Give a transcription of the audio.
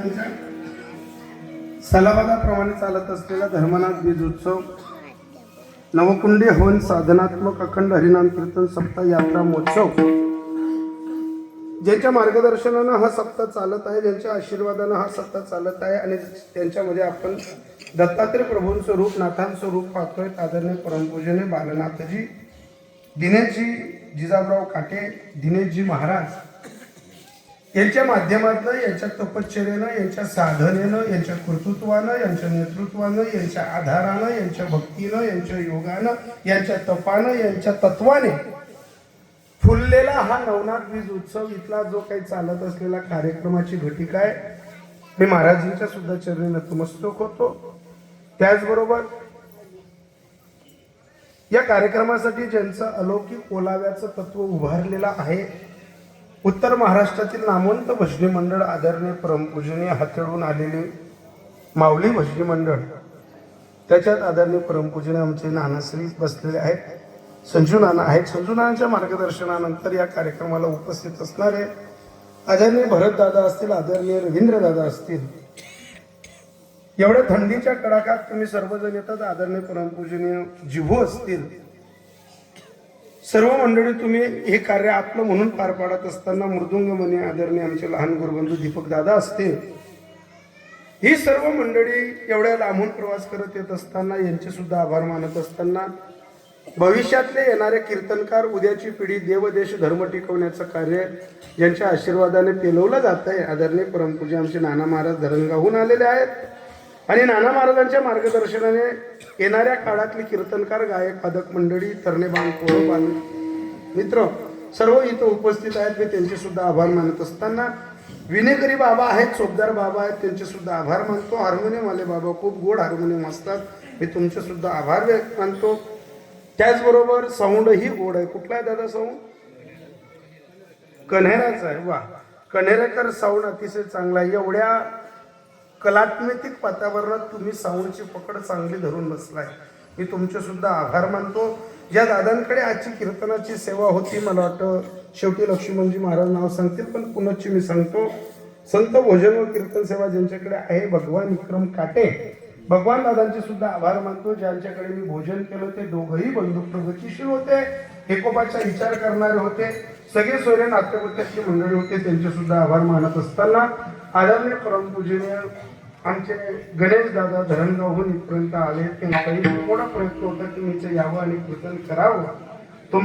महाराजांच्या सलावादाप्रमाणे चालत असलेला धर्मनाथ बीज उत्सव, नवकुंडी हवन साधनात्मक अखंड हरिनाम कीर्तन सप्ताह यात्रा महोत्सव, ज्यांच्या मार्गदर्शनानं हा सप्ताह चालत आहे, ज्यांच्या आशीर्वादानं हा सप्ताह चालत आहे आणि त्यांच्यामध्ये आपण दत्तात्रय प्रभूंचं रूप, नाथांचं रूप पाहतोय. आदरणीय परमपूजनीय बालनाथजी, दिनेशजी जिजाबराव काटे, दिनेशजी महाराज यांच्या माध्यमातून, यांच्या तपश्चर्येनं, यांच्या साधनेनं, यांच्या कर्तृत्वानं, यांच्या नेतृत्वानं, यांच्या आधारानं, यांच्या भक्तीनं, यांच्या योगानं, यांच्या तपानं, यांच्या तत्वाने फुललेला हा नवनाथ बीज उत्सव, इथला जो काही चालत असलेला कार्यक्रमाची घटिका आहे, मी महाराजांच्या सुद्धा चरणी नतमस्तक होतो. त्याचबरोबर या कार्यक्रमासाठी ज्यांचं अलौकिक ओलाव्याचं तत्व उभारलेलं आहे, उत्तर महाराष्ट्रातील नामवंत भजनी मंडळ, आदरणीय परमपूजनीय हातळून आलेले माऊली भजनी मंडळ, त्याच्यात आदरणीय परमपूजनीय आमचे नानाश्री बसलेले आहेत, संजू नाना आहेत. संजू नानांच्या मार्गदर्शनानंतर या कार्यक्रमाला उपस्थित असणारे आदरणीय भरत दादा असतील, आदरणीय रवींद्र दादा असतील. एवढ्या थंडीच्या कडाक्यात तुम्ही सर्वजण येतात. आदरणीय परमपूजनीय जिभू असतील, सर्व मंडळी तुम्ही हे कार्य आपलं म्हणून पार पाडत असताना मृदुंगमणी आदरणीय आमचे लहान गुरुबंधू दीपक दादा असतील, ही सर्व मंडळी एवढ्या लांबून प्रवास करत येत असताना यांचे सुद्धा आभार मानत असताना, भविष्यातले येणारे कीर्तनकार, उद्याची पिढी देवदेश धर्म टिकवण्याचं कार्य ज्यांच्या आशीर्वादाने पेलवलं जात आहे, आदरणीय परमपूज्य आमचे नाना महाराज धरणगावहून आलेले आहेत आणि नाना महाराजांच्या मार्गदर्शनाने येणाऱ्या काळातली कीर्तनकार, गायक, वादक मंडळी, तरणे बाल मित्र सर्व इथं उपस्थित आहेत. मी त्यांचे सुद्धा आभार मानत असताना, विनेकरी बाबा आहेत, चोपदार बाबा आहेत, त्यांचे सुद्धा आभार मानतो. हार्मोनियम वाले बाबा खूप गोड हार्मोनियम असतात, मी तुमचे सुद्धा आभार व्यक्त मानतो. त्याचबरोबर साऊंडही गोड आहे. कुठला आहे दादा साऊंड? कन्हेराचा आहे. वा, कन्हेरेकर साऊंड अतिशय चांगला आहे. एवढ्या कलात्मक वातावरणात तुम्ही साऊंडची पकड चांगली धरून बसलाय, मी तुमचे सुद्धा आभार मानतो. ज्या दादांकडे आजची कीर्तनाची सेवा होती, मला वाटतं शेवटी लक्ष्मणजी महाराज नाव सांगतील, पण पुनच्ची मी सांगतो, संत भोजन व कीर्तन सेवा ज्यांच्याकडे आहे, भगवान विक्रम काटे, भगवान दादांचे सुद्धा आभार मानतो. ज्यांच्याकडे मी भोजन केलं ते दोघंही बंधू प्रगतीशील होते, एकोपाचा विचार करणारे होते, सगळे सोयरे नाट्यपत्याची मंडळी होते, त्यांचे सुद्धा आभार मानत असताना, आदरणीय परमपूजनीय आमचे गणेश दादा धरणगावहून इथपर्यंत आले. त्यांचाही मोठा प्रयत्न होता की मी यावं आणि कीर्तन करावं.